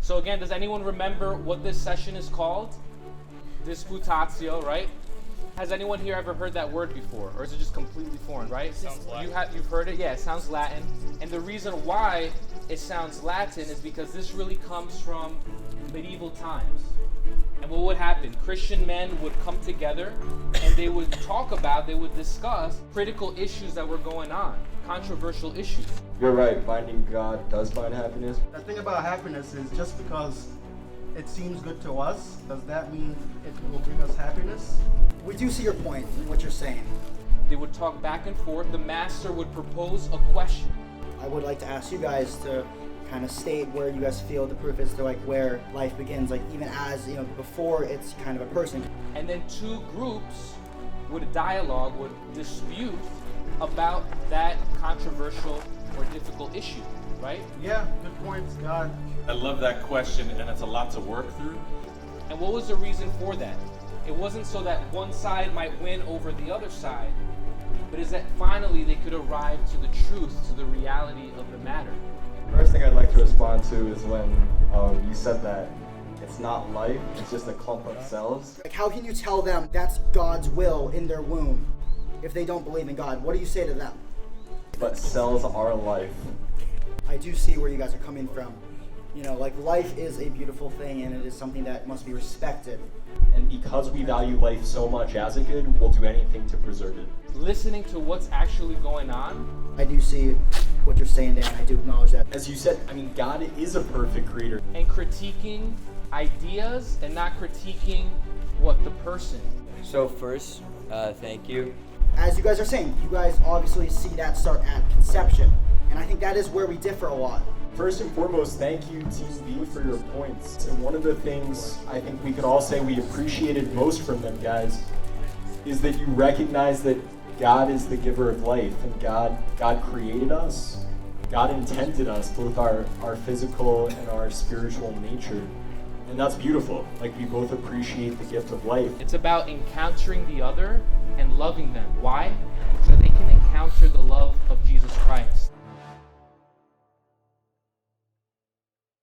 So again, does anyone remember what this session is called? Disputatio, right? Has anyone here ever heard that word before? Or is it just completely foreign, right? Sounds Latin. You've heard it? Yeah, it sounds Latin. And the reason why it sounds Latin is because this really comes from medieval times. And what would happen? Christian men would come together and they would they would discuss critical issues that were going on, controversial issues. You're right, finding God does find happiness. The thing about happiness is just because it seems good to us, does that mean it will bring us happiness? We do see your point in what you're saying. They would talk back and forth. The master would propose a question. I would like to ask you guys to kind of state where you guys feel the proof is to like where life begins, like even as, you know, before it's kind of a person. And then two groups would dialogue, would dispute about that controversial or difficult issue, right? Yeah, good points, God. I love that question, and it's a lot to work through. And what was the reason for that? It wasn't so that one side might win over the other side, but is that finally they could arrive to the truth, to the reality of the matter. First thing I'd like to respond to is when you said that it's not life, it's just a clump of cells. Like, how can you tell them that's God's will in their womb if they don't believe in God? What do you say to them? But cells are life. I do see where you guys are coming from. You know, like life is a beautiful thing and it is something that must be respected. And because we value life so much as a good, we'll do anything to preserve it. Listening to what's actually going on. I do see what you're saying there, and I do acknowledge that. As you said, I mean, God is a perfect creator. And critiquing ideas and not critiquing what the person. So first, thank you. As you guys are saying, you guys obviously see that start at conception. And I think that is where we differ a lot. First and foremost, thank you, Team B, for your points. And one of the things I think we could all say we appreciated most from them, guys, is that you recognize that God is the giver of life, and God created us. God intended us, both our physical and our spiritual nature. And that's beautiful. Like, we both appreciate the gift of life. It's about encountering the other and loving them. Why? So they can encounter the love of Jesus Christ.